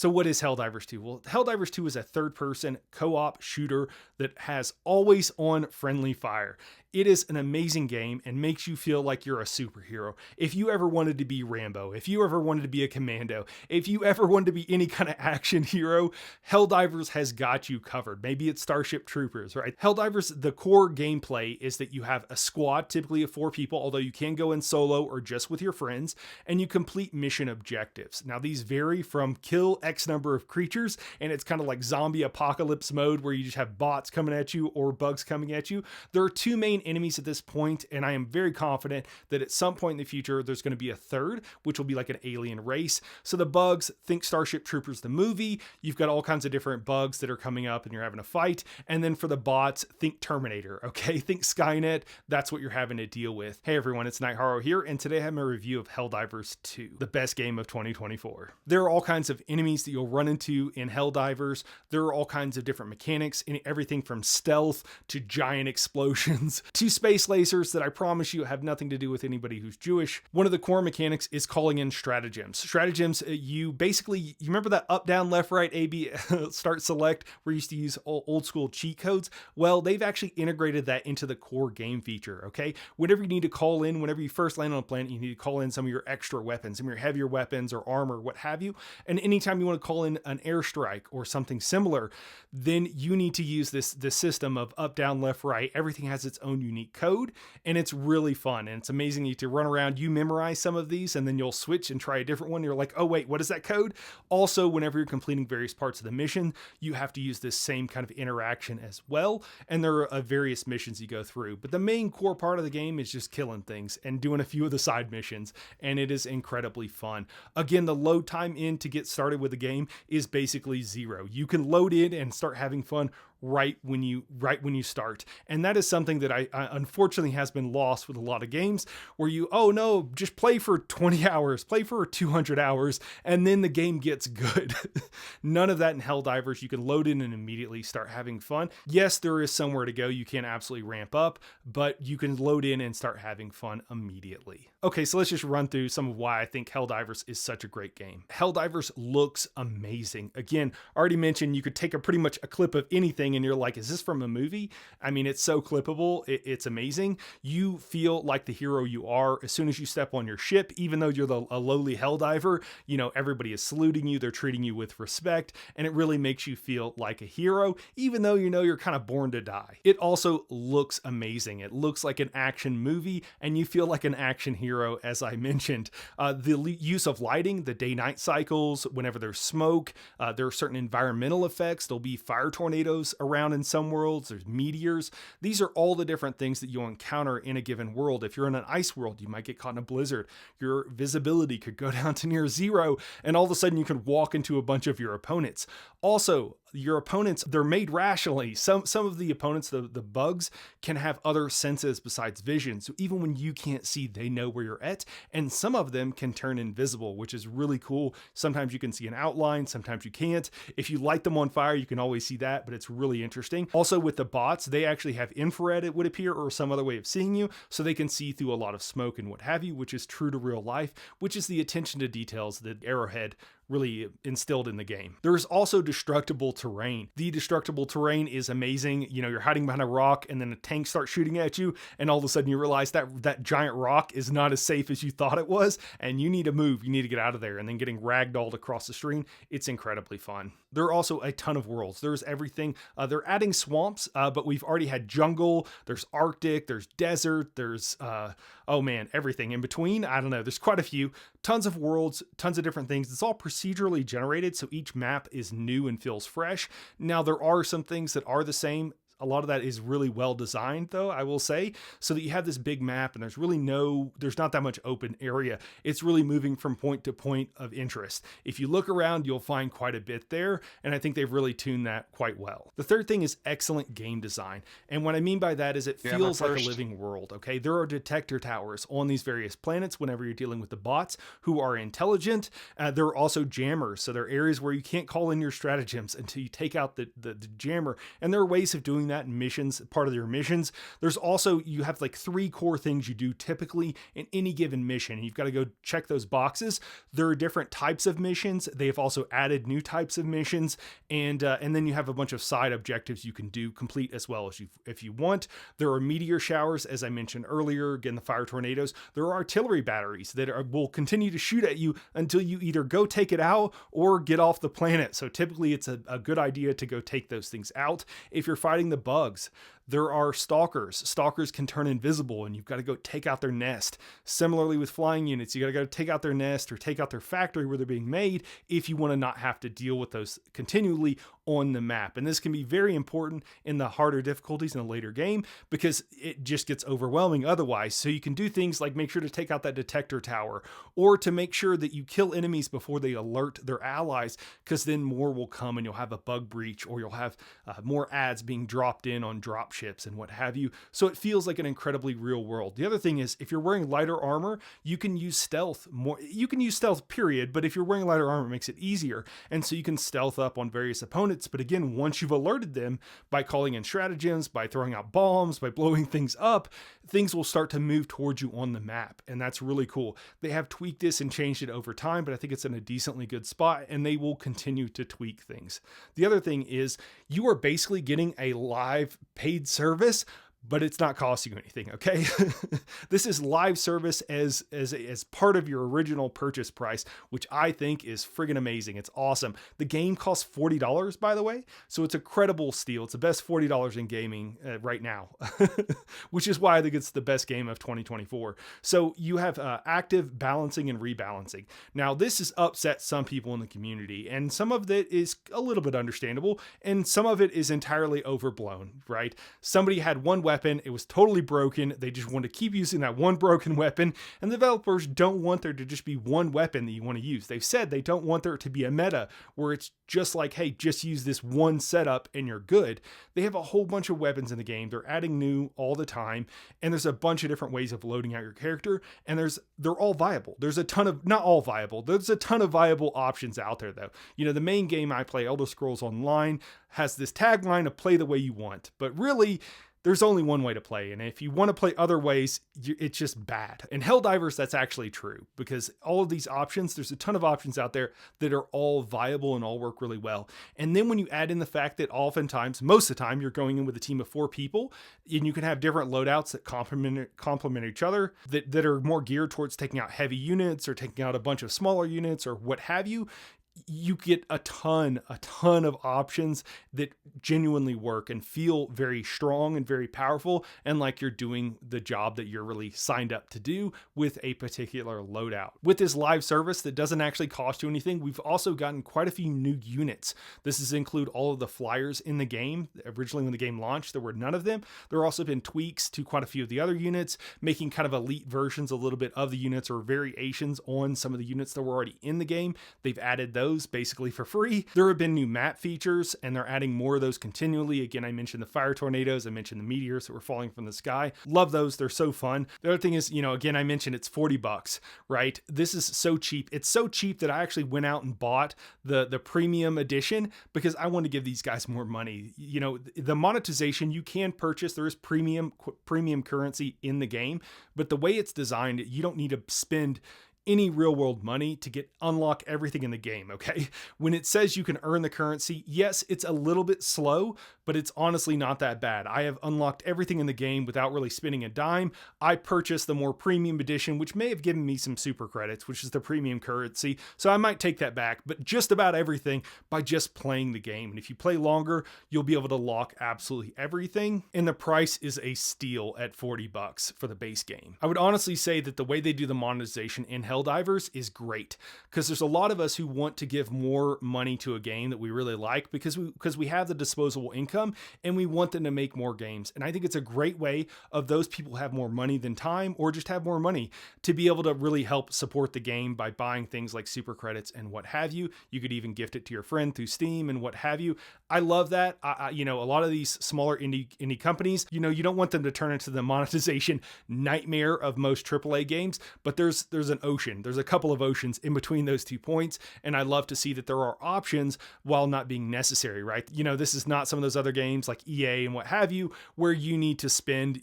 So what is Helldivers 2? Well, Helldivers 2 is a third-person co-op shooter that has always on friendly fire. It is an amazing game and makes you feel like you're a superhero. If you ever wanted to be Rambo, if you ever wanted to be a commando, if you ever wanted to be any kind of action hero, Helldivers has got you covered. Maybe it's Starship Troopers, right? Helldivers, the core gameplay is that you have a squad, typically of 4 people, although you can go in solo or just with your friends, and you complete mission objectives. Now, these vary from kill X number of creatures, and it's kind of like zombie apocalypse mode where you just have bots coming at you or bugs coming at you. There are 2 main enemies at this point, and I am very confident that at some point in the future there's going to be a third, which will be like an alien race. So the bugs, think Starship Troopers the movie. You've got all kinds of different bugs that are coming up and you're having a fight. And then for the bots, think Terminator, okay? Think Skynet. That's what you're having to deal with. Hey everyone, it's Night Haro here, and today I have a review of Helldivers 2, the best game of 2024. There are all kinds of enemies that you'll run into in Helldivers. There are all kinds of different mechanics, everything from stealth to giant explosions to space lasers that I promise you have nothing to do with anybody who's Jewish. One of the core mechanics is calling in stratagems. Stratagems, you remember that up, down, left, right, A, B, start, select, where you used to use old school cheat codes? Well, they've actually integrated that into the core game feature, okay? Whenever you need to call in, whenever you first land on a planet, you need to call in some of your extra weapons, some of your heavier weapons or armor, what have you. And anytime you want to call in an airstrike or something similar, then you need to use this system of up, down, left, right. Everything has its own unique code, and it's really fun, and it's amazing. You get to run around, you memorize some of these, and then you'll switch and try a different one. You're like, oh wait, what is that code? Also, whenever you're completing various parts of the mission, you have to use this same kind of interaction as well, and there are various missions you go through. But the main core part of the game is just killing things and doing a few of the side missions, and it is incredibly fun. Again, the load time in to get started with the game is basically 0. You can load in and start having fun right when you start. And that is something that I unfortunately has been lost with a lot of games where oh no, just play for 20 hours, play for 200 hours, and then the game gets good. None of that in Helldivers. You can load in and immediately start having fun. Yes, there is somewhere to go. You can absolutely ramp up, but you can load in and start having fun immediately. Okay, so let's just run through some of why I think Helldivers is such a great game. Helldivers looks amazing. Again, already mentioned you could take pretty much a clip of anything and you're like, is this from a movie? I mean, it's so clippable. It's amazing. You feel like the hero you are as soon as you step on your ship, even though you're a lowly Helldiver. You know, everybody is saluting you. They're treating you with respect, and it really makes you feel like a hero, even though you know you're kind of born to die. It also looks amazing. It looks like an action movie, and you feel like an action hero, as I mentioned. The use of lighting, the day-night cycles, whenever there's smoke, there are certain environmental effects. There'll be fire tornadoes around in some worlds. There's meteors. These are all the different things that you'll encounter in a given world. If you're in an ice world, you might get caught in a blizzard. Your visibility could go down to near 0, and all of a sudden you could walk into a bunch of your opponents. Also, your opponents, they're made rationally. Some of the opponents, the bugs, can have other senses besides vision. So even when you can't see, they know where you're at. And some of them can turn invisible, which is really cool. Sometimes you can see an outline, sometimes you can't. If you light them on fire, you can always see that, but it's really interesting. Also with the bots, they actually have infrared, it would appear, or some other way of seeing you, so they can see through a lot of smoke and what have you, which is true to real life, which is the attention to details that Arrowhead really instilled in the game. There's also destructible terrain. The destructible terrain is amazing. You know, you're hiding behind a rock and then a tank starts shooting at you, and all of a sudden you realize that giant rock is not as safe as you thought it was, and you need to move. You need to get out of there, and then getting ragdolled across the screen, it's incredibly fun. There are also a ton of worlds. There's everything. They're adding swamps, but we've already had jungle, there's Arctic, there's desert, there's, oh man, everything in between. I don't know. There's quite a few. Tons of worlds, tons of different things. It's all procedurally generated, so each map is new and feels fresh. Now, there are some things that are the same. A lot of that is really well designed, though, I will say, so that you have this big map and there's not that much open area. It's really moving from point to point of interest. If you look around, you'll find quite a bit there, and I think they've really tuned that quite well. The third thing is excellent game design, and what I mean by that is it feels like a living world, okay? There are detector towers on these various planets whenever you're dealing with the bots who are intelligent. There are also jammers, so there are areas where you can't call in your stratagems until you take out the jammer, and there are ways of doing doing that in missions, part of your missions. There's also, you have like 3 core things you do typically in any given mission. You've got to go check those boxes. There are different types of missions. They've also added new types of missions, and then you have a bunch of side objectives you can do complete as well as if you want. There are meteor showers, as I mentioned earlier. Again, the fire tornadoes. There are artillery batteries that will continue to shoot at you until you either go take it out or get off the planet. So typically it's a good idea to go take those things out. If you're fighting the bugs, there are stalkers. Stalkers can turn invisible and you've got to go take out their nest. Similarly with flying units, you got to go take out their nest or take out their factory where they're being made if you want to not have to deal with those continually on the map. And this can be very important in the harder difficulties in the later game because it just gets overwhelming otherwise. So you can do things like make sure to take out that detector tower, or to make sure that you kill enemies before they alert their allies, because then more will come and you'll have a bug breach, or you'll have more ads being dropped in on drop ships and what have you. So it feels like an incredibly real world. The other thing is, if you're wearing lighter armor, you can use stealth more. You can use stealth, period, but if you're wearing lighter armor, it makes it easier. And so you can stealth up on various opponents. But again, once you've alerted them by calling in stratagems, by throwing out bombs, by blowing things up, things will start to move towards you on the map. And that's really cool. They have tweaked this and changed it over time, but I think it's in a decently good spot, and they will continue to tweak things. The other thing is, you are basically getting a live paid service, but it's not costing you anything, okay? This is live service as part of your original purchase price, which I think is friggin' amazing. It's awesome. The game costs $40, by the way, so it's a credible steal. It's the best $40 in gaming right now, which is why I think it's the best game of 2024. So you have active balancing and rebalancing. Now, this has upset some people in the community, and some of it is a little bit understandable, and some of it is entirely overblown, right? Somebody had one weapon, it was totally broken. They just want to keep using that one broken weapon, and the developers don't want there to just be one weapon that you want to use. They've said they don't want there to be a meta where it's just like, hey, just use this one setup and you're good. They have a whole bunch of weapons in the game. They're adding new all the time, and there's a bunch of different ways of loading out your character, and they're all viable. There's a ton of, not all viable, there's a ton of viable options out there though. You know, the main game I play, Elder Scrolls Online, has this tagline of play the way you want, but really, there's only one way to play, and if you want to play other ways, it's just bad. In Helldivers, that's actually true, because all of these options, there's a ton of options out there that are all viable and all work really well. And then when you add in the fact that oftentimes, most of the time, you're going in with a team of 4 people, and you can have different loadouts that complement each other, that are more geared towards taking out heavy units or taking out a bunch of smaller units or what have you, you get a ton of options that genuinely work and feel very strong and very powerful, and like you're doing the job that you're really signed up to do with a particular loadout. With this live service that doesn't actually cost you anything, we've also gotten quite a few new units. This is include all of the flyers in the game. Originally when the game launched, there were none of them. There have also been tweaks to quite a few of the other units, making kind of elite versions a little bit of the units, or variations on some of the units that were already in the game. They've added those basically for free. There have been new map features, and they're adding more of those continually. Again, I mentioned the fire tornadoes, I mentioned the meteors that were falling from the sky. Love those, they're so fun. The other thing is, you know, again, I mentioned it's $40, right? This is so cheap. It's so cheap that I actually went out and bought the premium edition because I want to give these guys more money. You know, the monetization you can purchase, there is premium currency in the game, but the way it's designed, you don't need to spend any real world money to unlock everything in the game, okay? When it says you can earn the currency, yes, it's a little bit slow, but it's honestly not that bad. I have unlocked everything in the game without really spending a dime. I purchased the more premium edition, which may have given me some super credits, which is the premium currency, so I might take that back, but just about everything by just playing the game. And if you play longer, you'll be able to lock absolutely everything, and the price is a steal at $40 for the base game. I would honestly say that the way they do the monetization in Helldivers is great, because there's a lot of us who want to give more money to a game that we really like because we have the disposable income and we want them to make more games. And I think it's a great way of those people who have more money than time, or just have more money, to be able to really help support the game by buying things like super credits and what have you. You could even gift it to your friend through Steam and what have you. I love that. You know, a lot of these smaller indie companies, you know, you don't want them to turn into the monetization nightmare of most AAA games, but there's an ocean ocean. There's a couple of oceans in between those 2 points, and I love to see that there are options while not being necessary, right? You know, this is not some of those other games like EA and what have you, where you need to spend,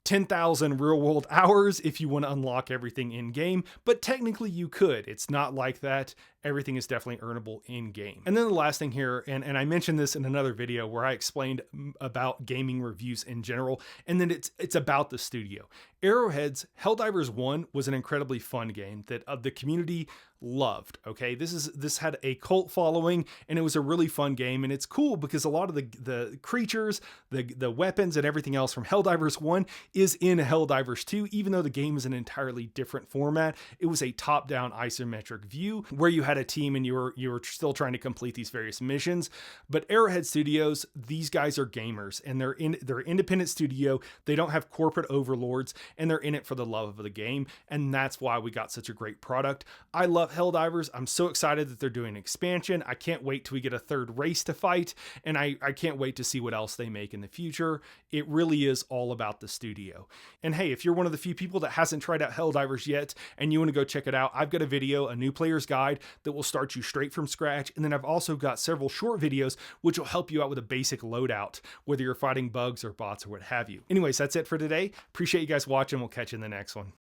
10,000 real world hours if you want to unlock everything in game, but technically you could. It's not like that. Everything is definitely earnable in game. And then the last thing here, and I mentioned this in another video where I explained about gaming reviews in general, and then it's about the studio. Arrowhead's Helldivers 1 was an incredibly fun game that the community loved. Okay, this had a cult following, and it was a really fun game, and it's cool because a lot of the creatures, the weapons, and everything else from Helldivers 1 is in Helldivers 2. Even though the game is an entirely different format, it was a top-down isometric view where you had a team and you were still trying to complete these various missions. But Arrowhead Studios, these guys are gamers, and they're an independent studio. They don't have corporate overlords, and they're in it for the love of the game, and that's why we got such a great product. I love Helldivers. I'm so excited that they're doing an expansion. I can't wait till we get a third race to fight, and I can't wait to see what else they make in the future. It really is all about the studio. And hey, if you're one of the few people that hasn't tried out Helldivers yet and you want to go check it out, I've got a video, a new player's guide, that will start you straight from scratch. And then I've also got several short videos which will help you out with a basic loadout, whether you're fighting bugs or bots or what have you. Anyways, that's it for today. Appreciate you guys watching. We'll catch you in the next one.